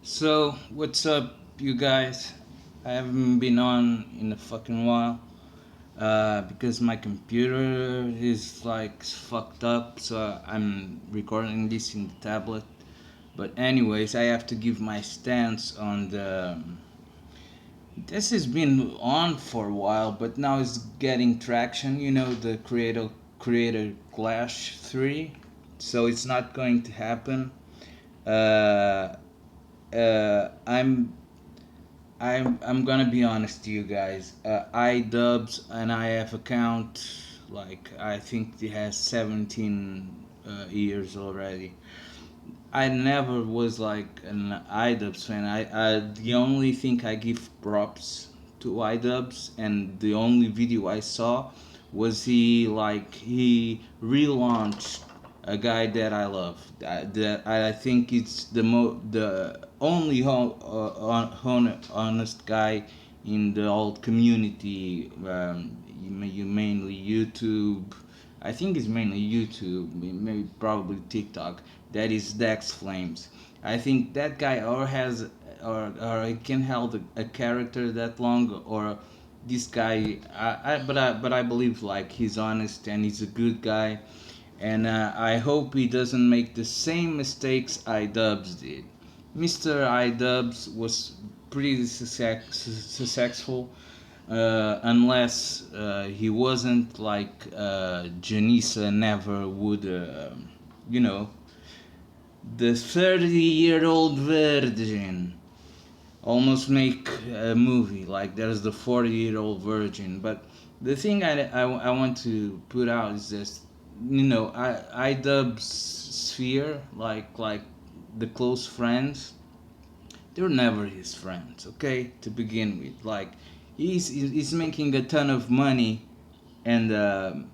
So, what's up, you guys? I haven't been on in a fucking while because my computer is like fucked up, so I'm recording this in the tablet. But, anyways, I have to give my stance on the. This has been on for a while, but now it's getting traction. You know, the Creator Clash 3. So, it's not going to happen. Uh, I'm I'm gonna be honest to you guys. Idubbz and I have account like I think it has 17 years already. I never was like an Idubbz fan. I the only thing I give props to Idubbz, and the only video I saw was he relaunched a guy that I love. That I think it's the only honest guy in the old community. You mainly YouTube. I think it's mainly YouTube, maybe probably TikTok. That is Dex Flames. I think that guy or he can hold a character that long, or this guy. But I believe like he's honest and he's a good guy, and I hope he doesn't make the same mistakes Idubbz did. Mr. Idubbz was pretty successful, unless he wasn't like Janissa never would, you know, the 30-year-old virgin almost make a movie like there's the 40-year-old virgin. But the thing I want to put out is this, I dub sphere like the close friends, they're never his friends, okay, to begin with. Like he's making a ton of money, and the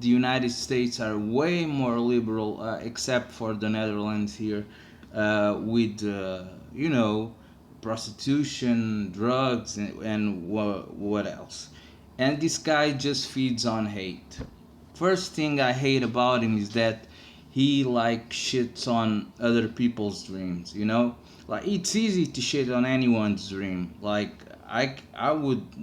United States are way more liberal, except for the Netherlands here, with prostitution, drugs, and what else. And this guy just feeds on hate. First thing I hate about him is that he like shits on other people's dreams. Like it's easy to shit on anyone's dream. Like I would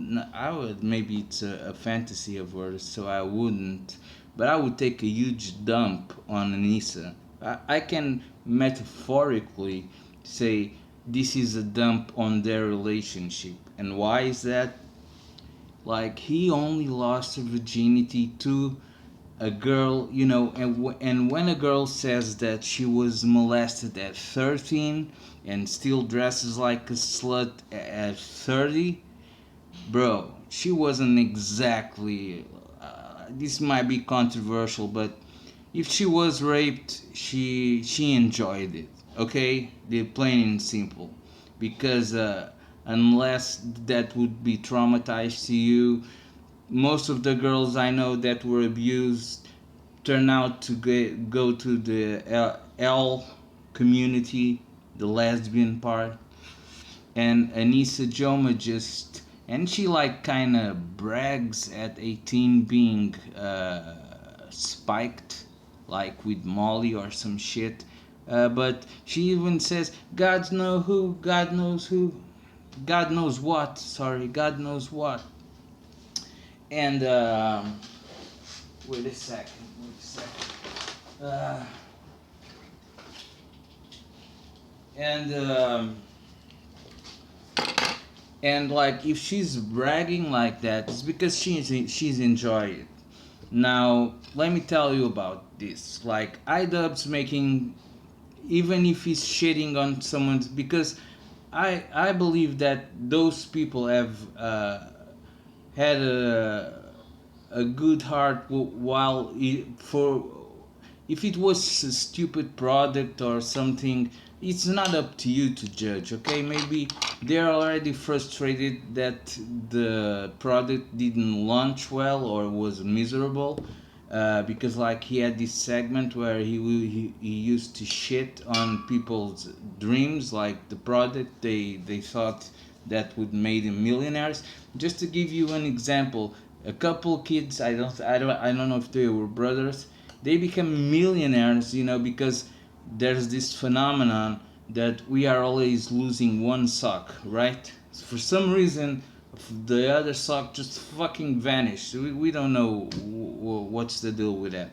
maybe it's a fantasy of yours, so I wouldn't. But I would take a huge dump on Anissa. I can metaphorically say this is a dump on their relationship. And why is that? Like he only lost her virginity to a girl, and when a girl says that she was molested at 13 and still dresses like a slut at 30, bro, she wasn't exactly. This might be controversial, but if she was raped, she enjoyed it. Okay, they're plain and simple, because unless that would be traumatized to you, most of the girls I know that were abused turn out to go to the L community, the lesbian part, and Anissa Joma just, and she like kind of brags at 18 being spiked, like with Molly or some shit. But she even says, God knows who, God knows what, sorry, God knows what. And wait a second, Uh, and and like if she's bragging like that, it's because she's enjoying it. Now let me tell you about this. Like Idubbz making, even if he's shitting on someone's, because I believe that those people have had a good heart while for if it was a stupid product or something, it's not up to you to judge, okay? Maybe they're already frustrated that the product didn't launch well or was miserable, because like he had this segment where he used to shit on people's dreams, like the product they thought that would make them millionaires. Just to give you an example, a couple kids, I don't know if they were brothers, they become millionaires, because there's this phenomenon that we are always losing one sock, right? For some reason, the other sock just fucking vanished. We don't know what's the deal with that.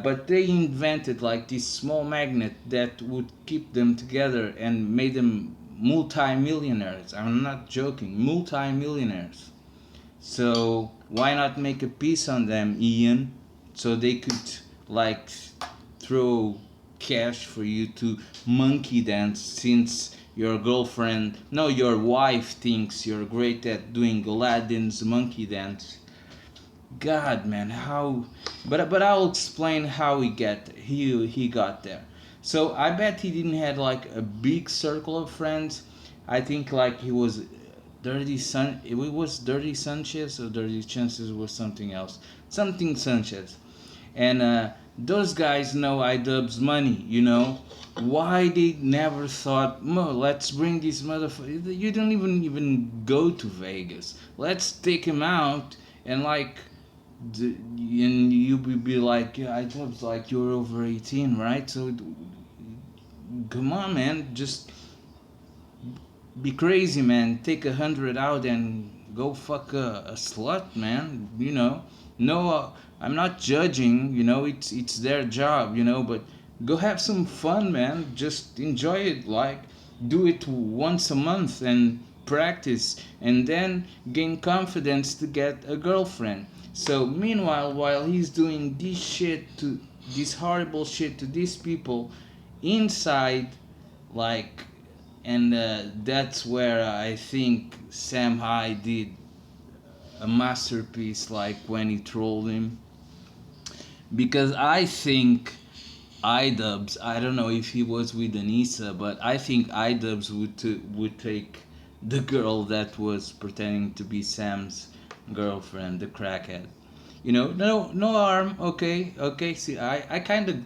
But they invented like this small magnet that would keep them together and made them multi-millionaires. I'm not joking, multi-millionaires. So why not make a piece on them, Ian? So they could like throw cash for you to monkey dance, since your girlfriend, no, your wife thinks you're great at doing Aladdin's monkey dance. God, man, how? But I'll explain how he got there. So I bet he didn't have like a big circle of friends. I think like he was Dirty Sun. It was Dirty Sanchez, or Dirty Chances was something else. Something Sanchez, and those guys know Idubbz money. You know why they never thought, Mo, let's bring this motherfucker. You don't even go to Vegas. Let's take him out and like and you would be like, yeah, I thought like you're over 18, right? So come on, man, just be crazy, man. Take 100 out and go fuck a slut, man. No, I'm not judging. It's their job, but go have some fun, man. Just enjoy it. Like, do it once a month and practice, and then gain confidence to get a girlfriend. So meanwhile, while he's doing this horrible shit to these people, inside, like, and that's where I think Sam High did a masterpiece, like when he trolled him, because I think Idubbz, I don't know if he was with Anissa, but I think Idubbz would take the girl that was pretending to be Sam's girlfriend, the crackhead. No harm. Okay. See, I kind of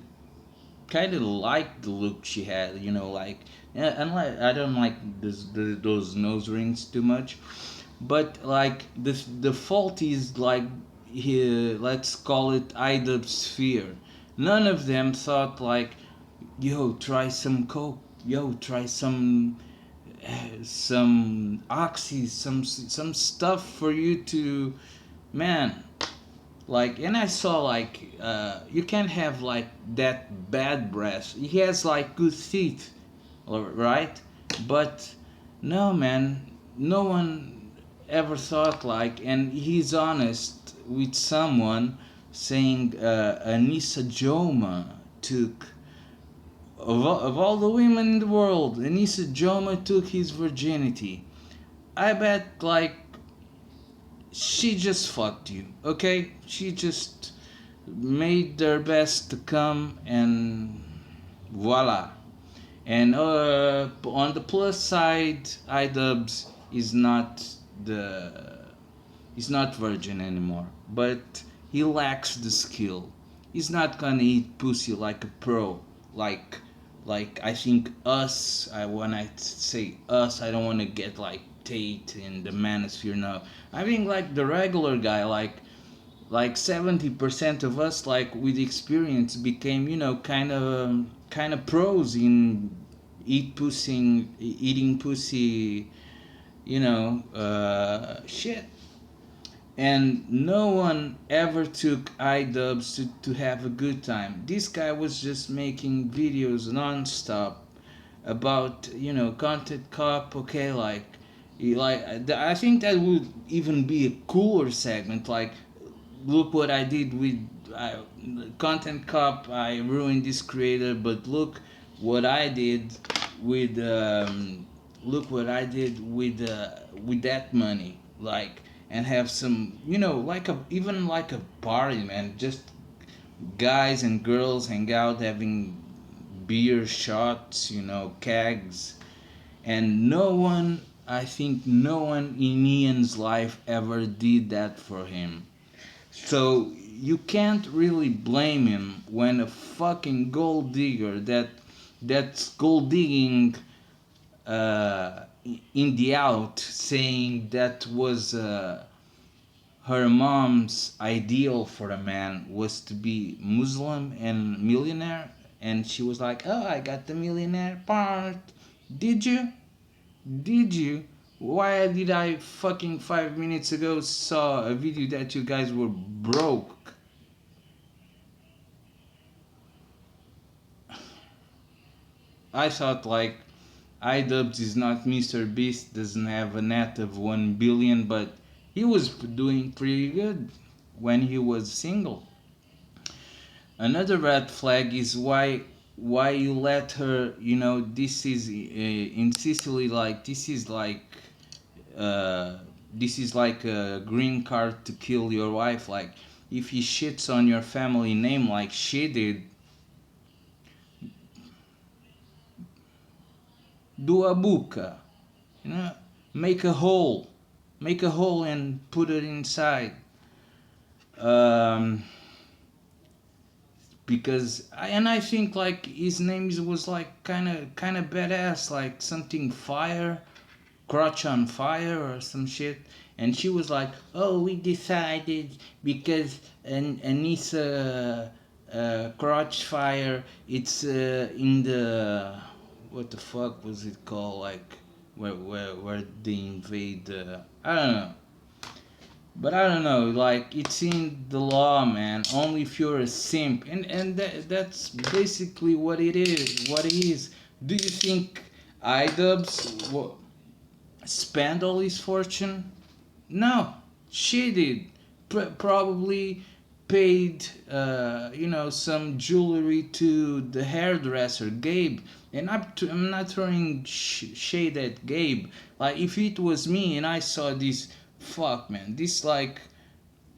like the look she had. Like, yeah, and like I don't like those nose rings too much, but like the fault is like here. Let's call it Idubb's fear. None of them thought like, yo, try some coke. Yo, try some oxy, some stuff for you to, man. Like, and I saw like you can't have like that bad breath. He has like good teeth, right? But no, man, no one ever thought like, and he's honest with someone saying Anissa Joma took of all the women in the world, Anissa Joma took his virginity. I bet like she just fucked you, okay? She just made their best to come, and voila. And on the plus side, Idubbz is not the he's not virgin anymore, but he lacks the skill. He's not gonna eat pussy like a pro, like I think us. When I say us, I don't want to get like Tate in the manosphere now. I think like the regular guy, like 70% of us, like with experience, became kind of pros in eating pussy, shit. And no one ever took Idubbz to have a good time. This guy was just making videos non-stop about content cop. Okay, like I think that would even be a cooler segment. Like, look what I did with content cop. I ruined this creator, but what I did with look what I did with that money. Like, and have some, like even like a party, man. Just guys and girls hang out having beer shots, kegs, and I think no one in Ian's life ever did that for him. So you can't really blame him when a fucking gold digger that's gold digging in the out, saying that was her mom's ideal for a man was to be Muslim and millionaire. and she was like, "Oh, I got the millionaire part." Did you? Did you? Why did I fucking 5 minutes ago saw a video that you guys were broke? I thought like Idubbz is not Mr. Beast, doesn't have a net of 1 billion, but he was doing pretty good when he was single. Another red flag is why you let her, this is in Sicily, like uh, this is like a green card to kill your wife. Like if he shits on your family name like she did, do a buca, you know, make a hole, make a hole and put it inside. Um, and I think like his name was like kind of badass, like something fire, crotch on fire or some shit. And she was like, "Oh, we decided because an Anissa crotch fire, it's in the what the fuck was it called? Like where they invade? I don't know." But I don't know, like it's in the law, man. Only if you're a simp, and that's basically what it is. What it is. Do you think Idubbz spent all his fortune? No, she did. Probably paid, some jewelry to the hairdresser Gabe. And I'm not throwing shade at Gabe. Like if it was me and I saw this, fuck man, this like,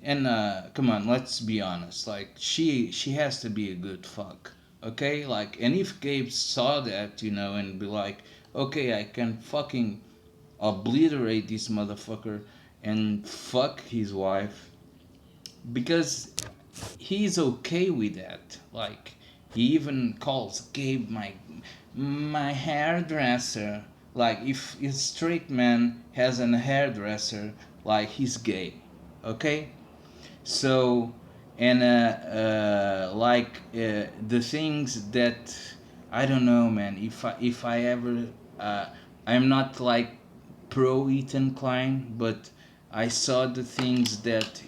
and come on, let's be honest. Like she has to be a good fuck, okay? Like, and if Gabe saw that, and be like, okay, I can fucking obliterate this motherfucker and fuck his wife, because he's okay with that. Like he even calls Gabe my hairdresser. Like if a straight man has a hairdresser, like he's gay, okay? So, and the things that I don't know, man. If I ever, uh, I'm not like pro Ethan Klein, but I saw the things that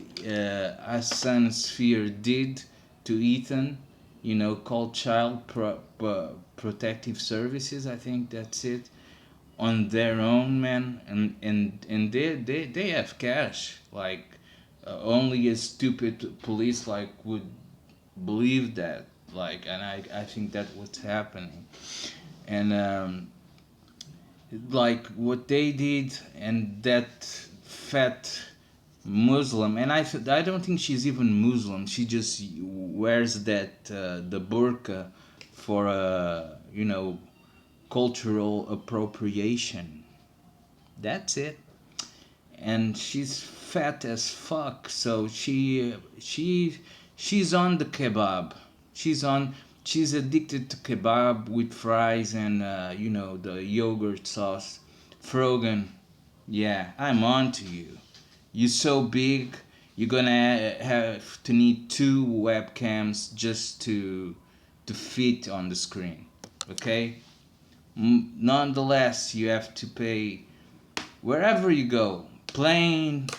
Hassan Sphere did to Ethan. Called protective services. I think that's it, on their own, man, and they have cash. Like only a stupid police like would believe that. Like, and I think that what's happening. And like what they did, and that fat Muslim, and I don't think she's even Muslim. She just wears that the burqa for cultural appropriation. That's it. And she's fat as fuck, so she's on the kebab. She's on. She's addicted to kebab with fries and the yogurt sauce. Frogan, yeah, I'm on to you. You so big, you're gonna have to need two webcams just to fit on the screen. Okay. Nonetheless, you have to pay wherever you go, plane,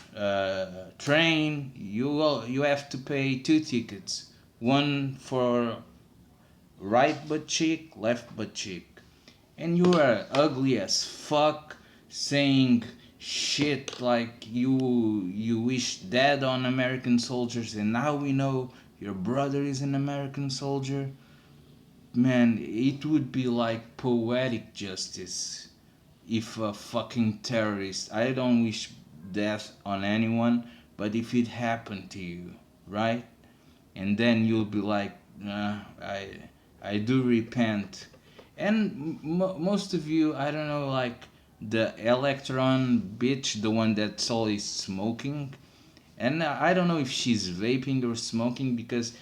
train. You have to pay two tickets, one for right butt cheek, left butt cheek, and you are ugly as fuck, saying shit like you wish dead on American soldiers, and now we know your brother is an American soldier. Man, it would be like poetic justice if a fucking terrorist, I don't wish death on anyone, but if it happened to you, right? And then you'll be like, I do repent. And most of you, I don't know, like the electron bitch, the one that's always smoking, and I don't know if she's vaping or smoking, because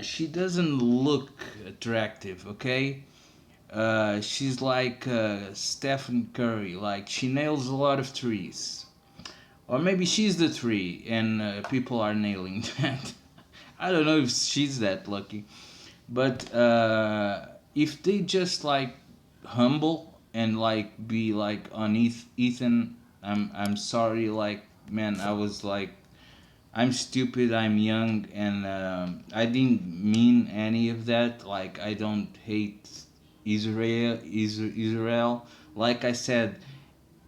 she doesn't look attractive, okay? She's like Stephen Curry, like she nails a lot of trees. Or maybe she's the tree and people are nailing that. I don't know if she's that lucky. But if they just like humble and like be like on Ethan, I'm sorry, like man, I was like I'm stupid, I'm young, and I didn't mean any of that. Like I don't hate Israel. Like I said,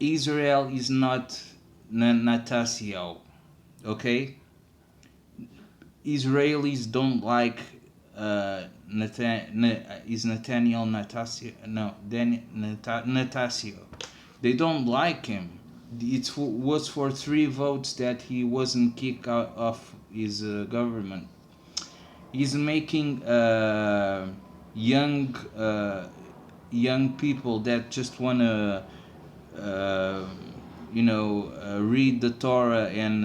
Israel is not Natasio, okay? Israelis don't like is Nathaniel Natasio? No, Natasio. They don't like him. It was for 3 votes that he wasn't kicked out of his government. He's making young young people that just wanna uh, read the Torah and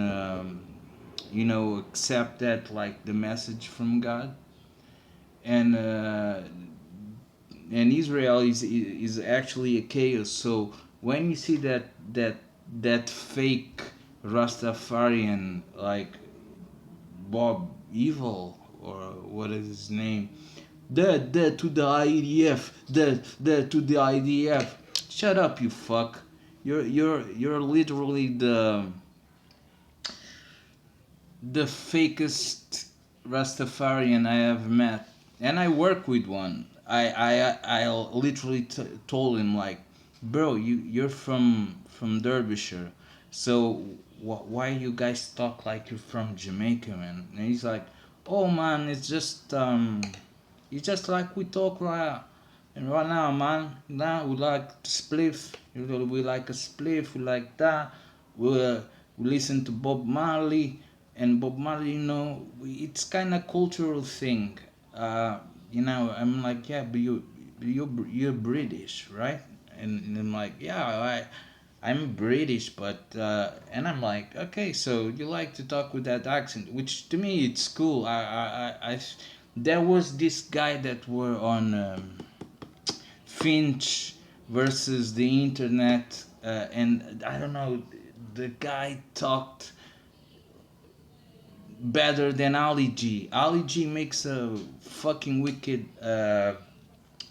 accept that like the message from God, and Israel is actually a chaos. So when you see that fake Rastafarian like Bob Evil or what is his name, dead to the IDF, dead to the IDF. Shut up, you fuck. You're literally the fakest Rastafarian I have met, and I work with one. I literally told him like, bro, you're from Derbyshire, so why you guys talk like you're from Jamaica, man? And he's like, oh man, it's just like we talk right. And right now, man, now we like to spliff. We like a spliff. We like that. We listen to Bob Marley, and Bob Marley, it's kind of cultural thing. I'm like, yeah, but you're British, right? And I'm like, yeah, I'm British, but and I'm like, okay, so you like to talk with that accent, which to me it's cool. There was this guy that were on. Finch versus the internet, and I don't know, the guy talked better than Ali G. Ali G makes a fucking wicked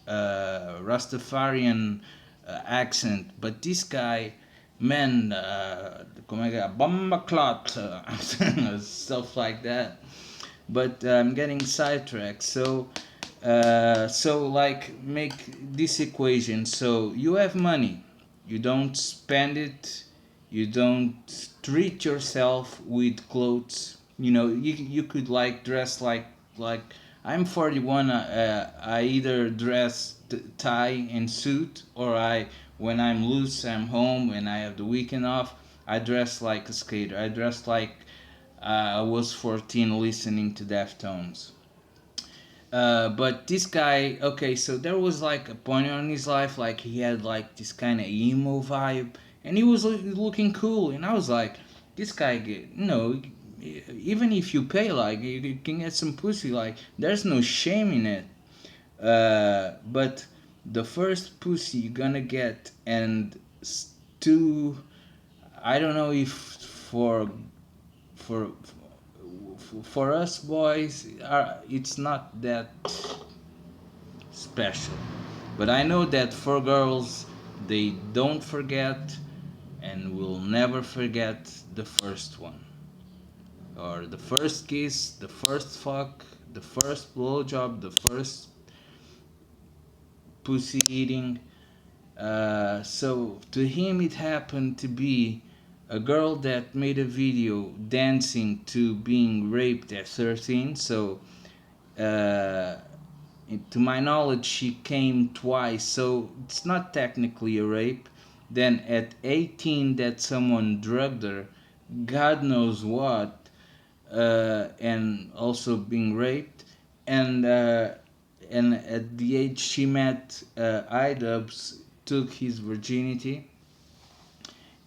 Rastafarian accent, but this guy, man, como é que é? Bomba clot, stuff like that. But I'm getting sidetracked. So like make this equation. So you have money, you don't spend it, you don't treat yourself with clothes. You could like dress like I'm 41. I either dress tie and suit, or I when I'm loose, I'm home and I have the weekend off, I dress like a skater. I dress like I was 14 listening to Deftones. But this guy, okay, so there was like a point on his life, like he had like this kind of emo vibe, and he was looking cool, and I was like, this guy, even if you pay, like you can get some pussy, like there's no shame in it. But the first pussy you're gonna get, and two, I don't know if for for us boys, it's not that special. But I know that for girls, they don't forget and will never forget the first one. Or the first kiss, the first fuck, the first blowjob, the first pussy eating. So to him, it happened to be a girl that made a video dancing to being raped at 13. So uh, to my knowledge, she came twice, so it's not technically a rape. Then at 18, that someone drugged her, God knows what, and also being raped, and at the age she met Idubbz, took his virginity,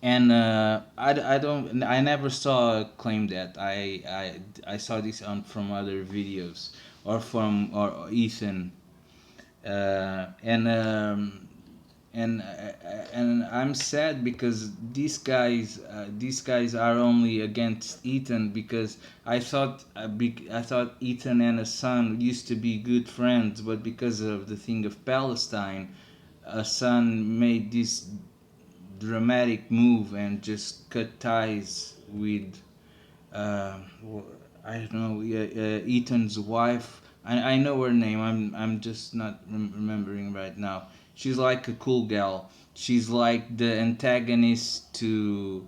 and I never saw a claim that I saw this on from other videos or from or Ethan, and and I'm sad because these guys are only against Ethan because I thought Ethan and his son used to be good friends, but because of the thing of Palestine, a son made this dramatic move and just cut ties with uh, I don't know, Ethan's wife. I know her name. I'm just not remembering right now. She's like a cool gal. She's like the antagonist to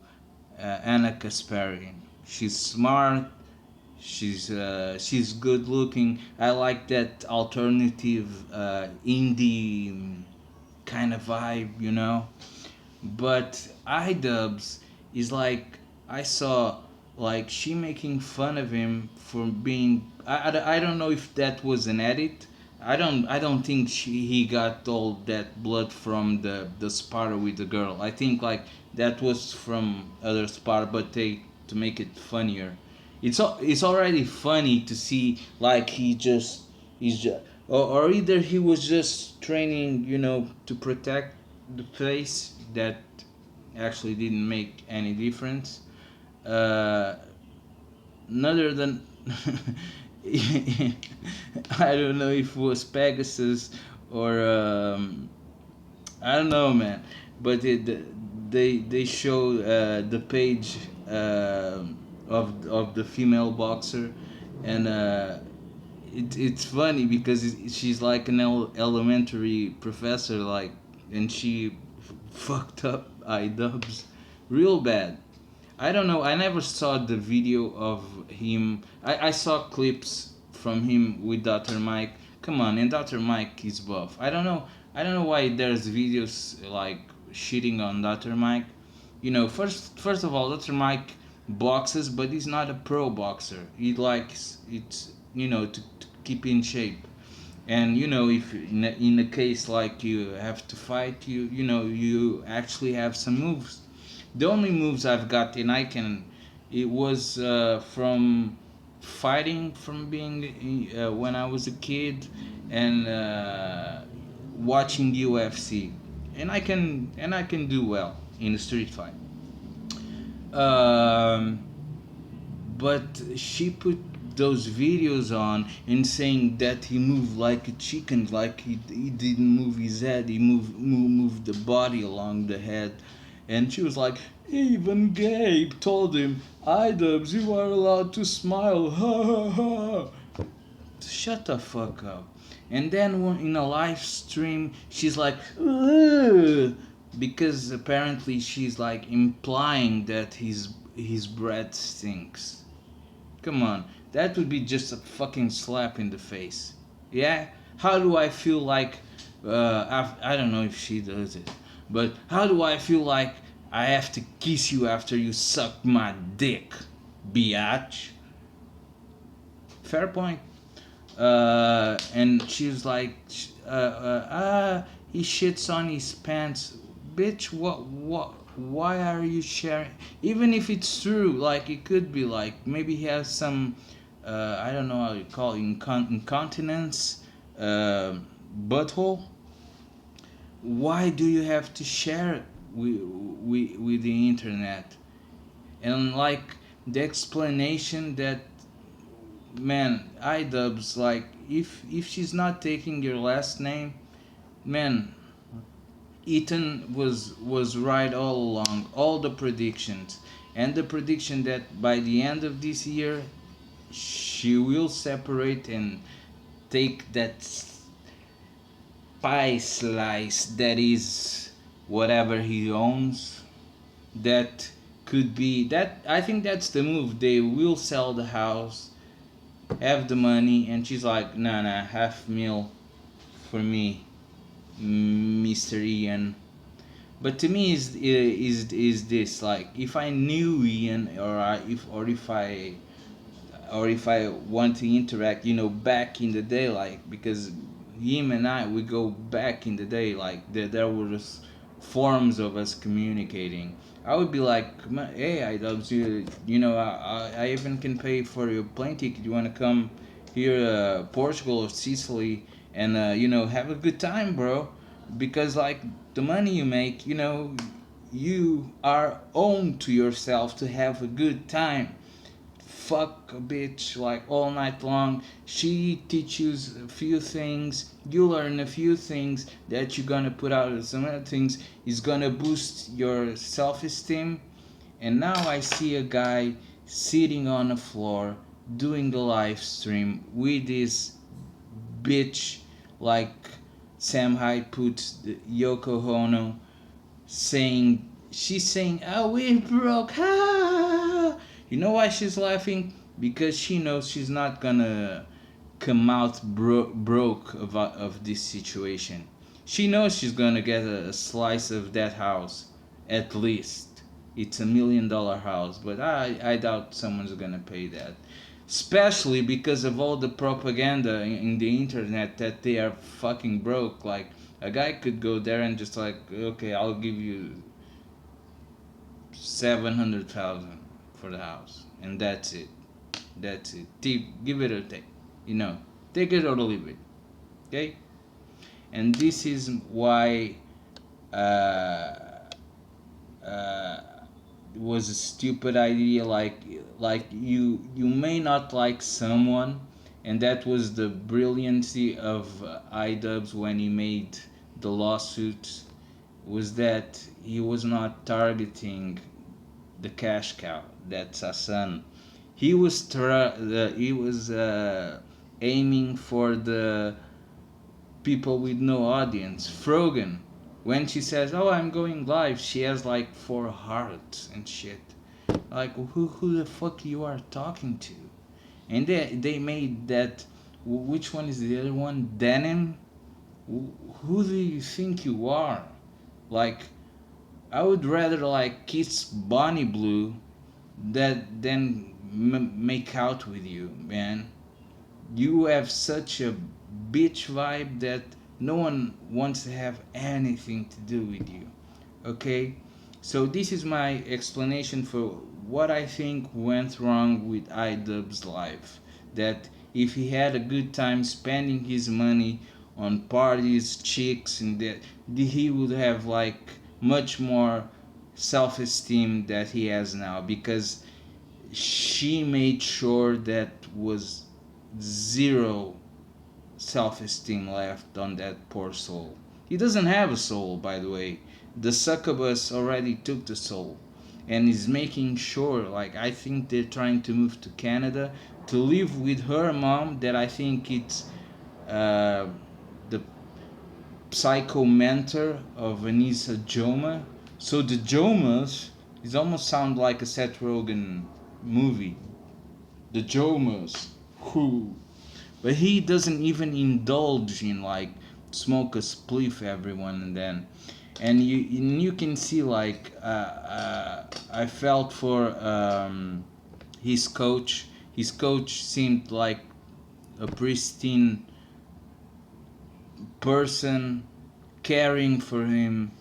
Anna Kasparian. She's smart. She's good looking. I like that alternative indie kind of vibe, you know. But Idubbz is like I saw like she making fun of him for being I don't know if that was an edit. I don't think he got all that blood from the spar with the girl. I think like that was from other spar, but they to make it funnier. It's already funny to see like he's just or either he was just training, you know, to protect the face that actually didn't make any difference. Uh, Other than I don't know if it was Pegasus or I don't know, man. But they show the page of the female boxer, and it's funny because she's like an elementary professor, like, and she fucked up Idubbz real bad. I don't know. I never saw the video of him. I saw clips from him with Dr. Mike. Come on, and Dr. Mike is buff. I don't know. I don't know why there's videos like shitting on Dr. Mike. You know, first of all, Dr. Mike boxes, but he's not a pro boxer. He likes it's you know to keep in shape. And you know, if in a case like you have to fight, you know you actually have some moves. The only moves I've got and I can, it was from fighting from being when I was a kid and watching UFC, and I can do well in a street fight. Um, but she put those videos on and saying that he moved like a chicken, like he didn't move his head, he moved the body along the head. And she was like, even Gabe told him, Idubbz, you are allowed to smile, ha ha ha. Shut the fuck up. And then in a live stream, she's like, ugh, because apparently she's like implying that his breath stinks. Come on, that would be just a fucking slap in the face. Yeah? How do I feel like, I don't know if she does it, but how do I feel like I have to kiss you after you suck my dick, biatch? Fair point. And she was like, he shits on his pants. Bitch, why are you sharing? Even if it's true, like, it could be like, maybe he has some, I don't know how you call it, incontinence, butthole. Why do you have to share it with the internet? And like, the explanation that man, Idubbz, like if she's not taking your last name, man, Ethan was right all along, all the predictions, and the prediction that by the end of this year she will separate and take that pie slice that is whatever he owns. That could be that. I think that's the move. They will sell the house, have the money, and she's like, nah, nah, half mil for me, Mr. Ian. But to me, is this like if I knew Ian, or if I want to interact, you know, back in the day, like because him and I we go back in the day, like there was forms of us communicating. I would be like, hey, I love you. You know, I even can pay for your plane ticket. You want to come here, Portugal or Sicily, and you know, have a good time, bro. because like the money you make, you are owned to yourself to have a good time. Fuck a bitch like all night long. She teaches a few things, you learn a few things that you're gonna put out. Some other things is gonna boost your self-esteem. And now I see a guy sitting on the floor doing the live stream with this bitch, like Sam Hyde put the Yoko Ono, saying, she's saying, "Oh, we're broke." Ha! You know why she's laughing? Because she knows she's not gonna come out broke of this situation. She knows she's gonna get a slice of that house, at least. It's $1 million house, but I doubt someone's gonna pay that. Especially because of all the propaganda in the internet that they are fucking broke. Like, a guy could go there and just like, okay, I'll give you 700,000 for the house, and that's it. That's it. Give it or take. Take it or leave it. Okay. And this is why uh, uh, it was a stupid idea. Like you may not like someone, and that was the brilliancy of Idubbz when he made the lawsuit, was that he was not targeting the cash cow, that's Hassan. He was aiming for the people with no audience. Frogan, when she says, "Oh, I'm going live," she has like 4 hearts and shit. Like, who the fuck you are talking to? And they made that. Which one is the other one? Denim. Who do you think you are? Like, I would rather like kiss Bonnie Blue than make out with you, man. You have such a bitch vibe that no one wants to have anything to do with you. Okay? So this is my explanation for what I think went wrong with Idubbz life. That if he had a good time spending his money on parties, chicks, and that, he would have like much more self-esteem that he has now, because she made sure that was zero self-esteem left on that poor soul. He doesn't have a soul, by the way. The succubus already took the soul, and is making sure, like, I think they're trying to move to Canada to live with her mom, that I think it's uh, the psycho mentor of Anissa Joma. So the Jomas is almost sound like a Seth Rogen movie. The Jomas, who, but he doesn't even indulge in like smoke a spliff every one and then, and you can see like I felt for his coach. His coach seemed like a pristine person, caring for him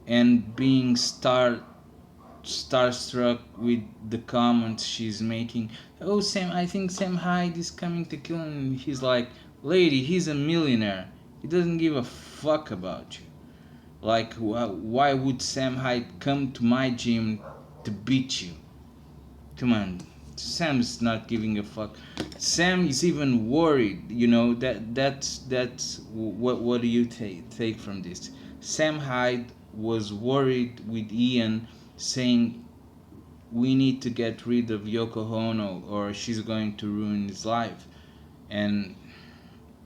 and being starstruck with the comments she's making. "Oh, Sam, I think Sam Hyde is coming to kill him." He's like, "Lady, he's a millionaire. He doesn't give a fuck about you. Like, why would Sam Hyde come to my gym to beat you? Come on." Sam's not giving a fuck. Sam is even worried. That's what do you take from this? Sam Hyde was worried with Ian, saying, "We need to get rid of Yoko Ono or she's going to ruin his life." And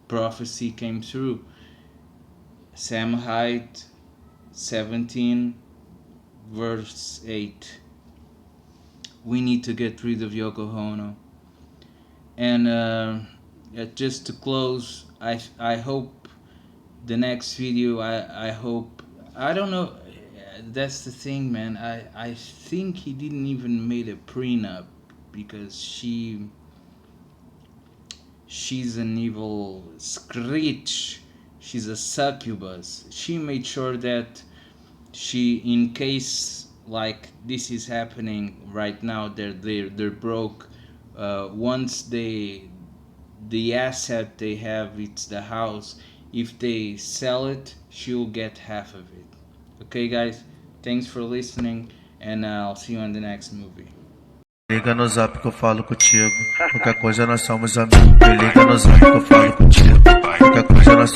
prophecy came through. Sam Hyde 17 verse 8. We need to get rid of Yoko Ono. And just to close, I hope the next video, I hope, I don't know, that's the thing, man. I think he didn't even made a prenup, because she's an evil screech. She's a succubus. She made sure that she, in case like this is happening right now, they're broke. Once the asset they have, it's the house. if they sell it, she'll get half of it. Okay, guys? Thanks for listening, and I'll see you in the next movie. Liga no zap que eu falo contigo. Qualquer coisa nós somos amigos. Me liga no zap que eu falo contigo. Qualquer coisa nós